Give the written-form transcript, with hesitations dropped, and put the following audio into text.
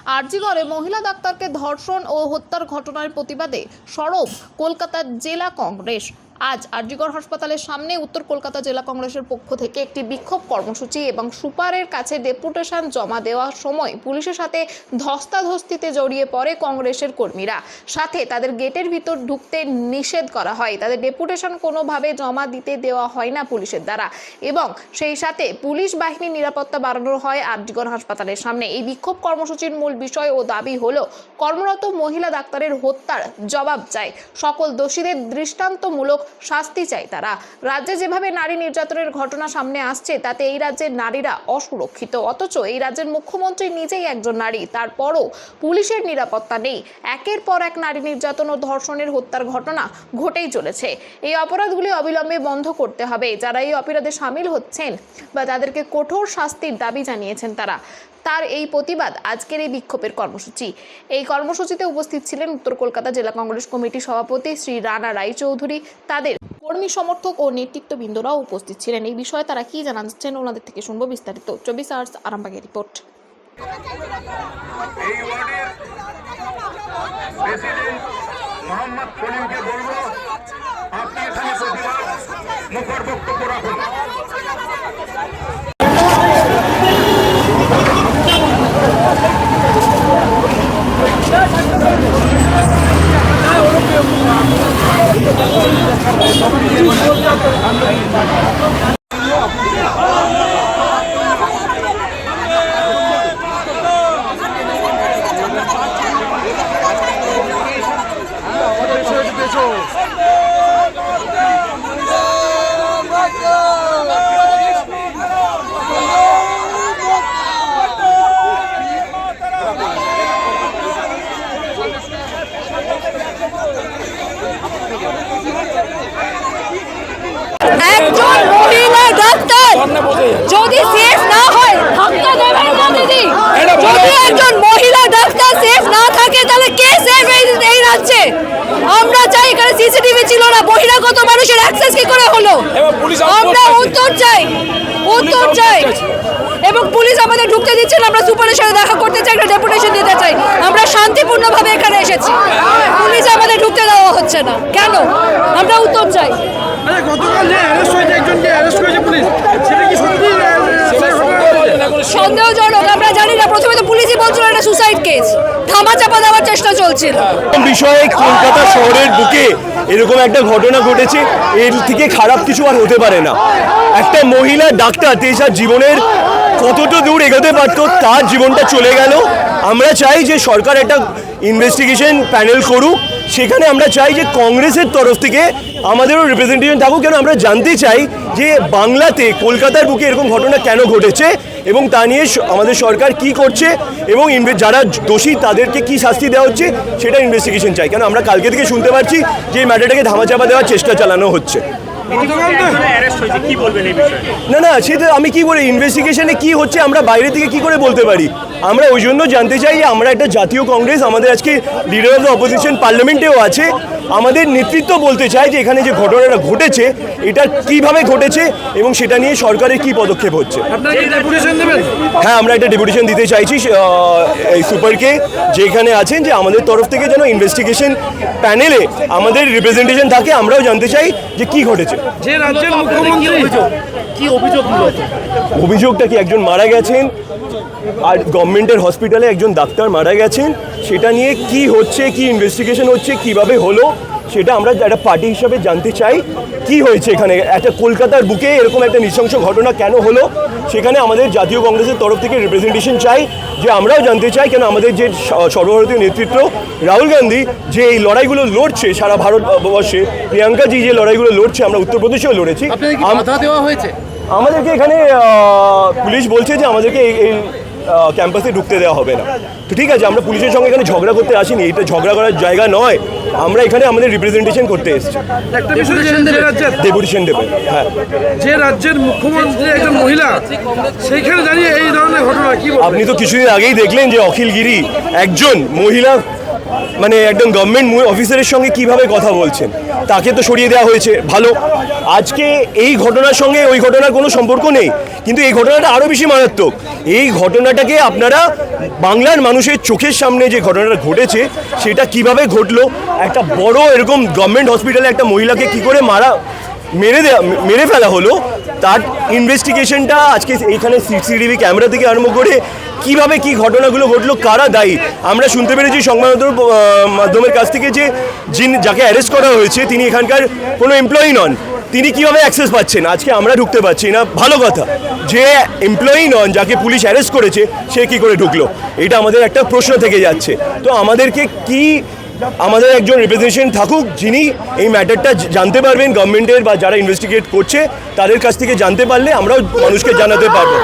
আরজিকরে মহিলা ডাক্তারকে ধর্ষণ ও হত্যার ঘটনার প্রতিবাদে সরব কলকাতার জেলা কংগ্রেস। আজ আরজিকর হাসপাতালের সামনে উত্তর কলকাতা জেলা কংগ্রেসের পক্ষ থেকে একটি বিক্ষোভ কর্মসূচি এবং সুপারের কাছে ডেপুটেশন জমা দেওয়ার সময় পুলিশের সাথে ধস্তাধস্তিতে জড়িয়ে পড়ে কংগ্রেসের কর্মীরা। সাথে তাদের গেটের ভিতর ঢুকতে নিষেধ করা হয়। তাদের ডেপুটেশন কোনোভাবে জমা দিতে দেওয়া হয় না পুলিশের দ্বারা এবং সেই সাথে পুলিশ বাহিনীর নিরাপত্তা বাড়ানো হয় আরজিকর হাসপাতালের সামনে। এই বিক্ষোভ কর্মসূচির মূল বিষয় ও দাবি হলো কর্মরত মহিলা ডাক্তারের হত্যার জবাব চাই, সকল দোষীদের দৃষ্টান্তমূলক শাস্তি চাই তারা। রাজ্যে যেভাবে নারী নির্যাতনের ঘটনা সামনে আসছে তাতে এই রাজ্যের নারীরা অসুরক্ষিত, অথচ এই রাজ্যের মুখ্যমন্ত্রী নিজেই একজন নারী, তারপরও পুলিশের নিরাপত্তা নেই। একের পর এক নারী নির্যাতন ও ধর্ষণের হত্যার ঘটনা ঘটেই চলেছে। এই অপরাধগুলি অবিলম্বে বন্ধ করতে হবে। যারা এই অপরাধে সামিল হচ্ছেন বা তাদেরকে কঠোর শাস্তির দাবি জানিয়েছেন তারা। তার এই প্রতিবাদ আজকের এই বিক্ষোভের কর্মসূচি। এই কর্মসূচিতে উপস্থিত ছিলেন উত্তর কলকাতা জেলা কংগ্রেস কমিটির সভাপতি শ্রী রানা রায়চৌধুরী, তাদের কর্মী সমর্থক ও নেতৃত্ববৃন্দরাও উপস্থিত ছিলেন। এই বিষয়ে তারা কি জানাচ্ছেন ওনাদের থেকে শুনবো বিস্তারিত। 24 আওয়ার্স আরামবাগের রিপোর্ট। মোহাম্মদ কলিমকে বলবো, আপনি এখানে প্রতিবাদ মুখর বক্তব্য রাখুন। একজন মহিলা ডাক্তার যদি সেফ না হয় থাকতে দেবেন না দিদি। যদি একজন মহিলা ডাক্তার সেফ না থাকে তাহলে কে সেফ এই রাজ্যে? আমরা চাই, এখানে সিসিটিভি ছিল না, বহিরাগত মানুষের অ্যাক্সেস কি করে হলো? আমরা উত্তর চাই, উত্তর চাই। এবং পুলিশ আমাদের ঢুকতে দিচ্ছে না। আমরা সুপারের সাথে দেখা করতে চাই, একটা ডেপুটেশন দিতে চাই। আমরা শান্তিপূর্ণভাবে এখানে এসেছি, পুলিশ আমাদের ঢুকতে দেওয়া হচ্ছে না কেন? আমরা উত্তর চাই। গতকাল যে অ্যারেস্ট হয়েছে, একজনকে অ্যারেস্ট করেছে পুলিশ, সেটা কি সত্যি সন্দেহজনক? আমরা জানি না। প্রথমে তো পুলিশই বলছিল এটা সুসাইড কেস, ধামাচাপা দেওয়ার চেষ্টা চলছিল। বিষয়ে কলকাতা শহরের বুকে এরকম একটা ঘটনা ঘটেছে, এর থেকে খারাপ কিছু আর হতে পারে না। একটা মহিলা ডাক্তার তার জীবনের কতটা দূর এগোতে পারত, তার জীবনটা চলে গেল। আমরা চাই যে সরকার একটা ইনভেস্টিগেশন প্যানেল করুক। সেখানে আমরা চাই যে কংগ্রেসের তরফ থেকে আমাদেরও রিপ্রেজেন্টেশন থাকুক। কেন আমরা জানতে চাই যে বাংলাতে কলকাতার বুকে এরকম ঘটনা কেন ঘটেছে এবং তা নিয়ে আমাদের সরকার কি করছে এবং যারা দোষী তাদেরকে কি শাস্তি দেওয়া হচ্ছে সেটা ইনভেস্টিগেশন চাই। কেন আমরা কালকে থেকে শুনতে পারছি যে এই ম্যাটারটাকে ধামাচাপা দেওয়ার চেষ্টা চালানো হচ্ছে। না না, সেটা আমি কি বলি, ইনভেস্টিগেশনে কি হচ্ছে আমরা বাইরে থেকে কি করে বলতে পারি? আমরা ওই জন্য জানতে চাই যে আমরা একটা জাতীয় কংগ্রেস, আমাদের আজকে লিডার অফ দ্য অপোজিশন পার্লামেন্টেও আছে, আমাদের নেতৃত্ব বলতে চাই যে এখানে যে ঘটনাটা ঘটেছে এটা কিভাবে ঘটেছে এবং সেটা নিয়ে সরকারের কি পদক্ষেপ হচ্ছে। হ্যাঁ, আমরা একটা ডেপুটেশন দিতে চাইছি এই সুপারকে, যেখানে আছেন যে আমাদের তরফ থেকে যেন ইনভেস্টিগেশন প্যানেলে আমাদের রিপ্রেজেন্টেশন থাকে। আমরাও জানতে চাই যে কি ঘটেছে। যে রাজ্যের মুখ্যমন্ত্রী কি অভিযোগ? অভিযোগটা কি একজন মারা গেছেন আর গভর্নমেন্টের হসপিটালে একজন ডাক্তার মারা গেছেন, সেটা নিয়ে কি হচ্ছে, কি ইনভেস্টিগেশন হচ্ছে, কিভাবে হলো সেটা আমরা একটা পার্টি হিসাবে জানতে চাই। কি হয়েছে এখানে, একটা কলকাতার বুকে এরকম একটা নৃশংস ঘটনা কেন হলো, সেখানে আমাদের জাতীয় কংগ্রেসের তরফ থেকে রিপ্রেজেন্টেশন চাই। যে আমরাও জানতে চাই কেন আমাদের যে সর্বভারতীয় নেতৃত্ব রাহুল গান্ধী যে এই লড়াইগুলো লড়ছে সারা ভারতবর্ষে, প্রিয়াঙ্কাজি যে লড়াইগুলো লড়ছে, আমরা উত্তরপ্রদেশেও লড়েছি। আমাদেরকে এখানে পুলিশ বলছে যে আমাদেরকে এই ক্যাম্পাসে ঢুকতে দেওয়া হবে না। তো ঠিক আছে, আমরা পুলিশের সঙ্গে এখানে ঝগড়া করতে আসিনি, এটা ঝগড়া করার জায়গা নয়। আমরা এখানে আমাদের রিপ্রেজেন্টেশন করতে এসেছি। ডেপুটেশন দেবেন। হ্যাঁ, যে রাজ্যের মুখ্যমন্ত্রী একজন মহিলা, সেইখানে দাঁড়িয়ে এই ধরনের ঘটনা কি? আপনি তো কিছুদিন আগেই দেখলেন যে অখিল গিরি একজন মহিলা মানে একদম গভর্নমেন্ট অফিসারের সঙ্গে কিভাবে কথা বলছেন, তাকে তো সরিয়ে দেওয়া হয়েছে, ভালো। আজকে এই ঘটনার সঙ্গে ওই ঘটনার কোনো সম্পর্ক নেই, কিন্তু এই ঘটনাটা আরও বেশি মারাত্মক। এই ঘটনাটাকে আপনারা বাংলার মানুষের চোখের সামনে যে ঘটনাটা ঘটেছে সেটা কিভাবে ঘটলো, একটা বড় এরকম গভর্নমেন্ট হসপিটালে একটা মহিলাকে কি করে মেরে ফেলা হলো, তার ইনভেস্টিগেশনটা আজকে এইখানে সিসিটিভি ক্যামেরা থেকে আরম্ভ করে কিভাবে কি ঘটনাগুলো ঘটলো, কারা দায়ী। আমরা শুনতে পেরেছি সংবাদ মাধ্যমের কাছ থেকে যে যাকে অ্যারেস্ট করা হয়েছে তিনি এখানকার কোনো এমপ্লয়ি নন, তিনি কিভাবে অ্যাক্সেস পাচ্ছেন, আজকে আমরা ঢুকতে পারছি না। ভালো কথা, যে এমপ্লয়ি নন যাকে পুলিশ অ্যারেস্ট করেছে সে কি করে ঢুকলো, এটা আমাদের একটা প্রশ্ন থেকে যাচ্ছে। তো আমাদেরকে আমাদের একজন রিপ্রেজেন্টেশন থাকুক যিনি এই ম্যাটারটা জানতে পারবেন, গভর্নমেন্টের বা যারা ইনভেস্টিগেট করছে তাদের কাছ থেকে জানতে পারলে আমরাও মানুষকে জানাতে পারবো।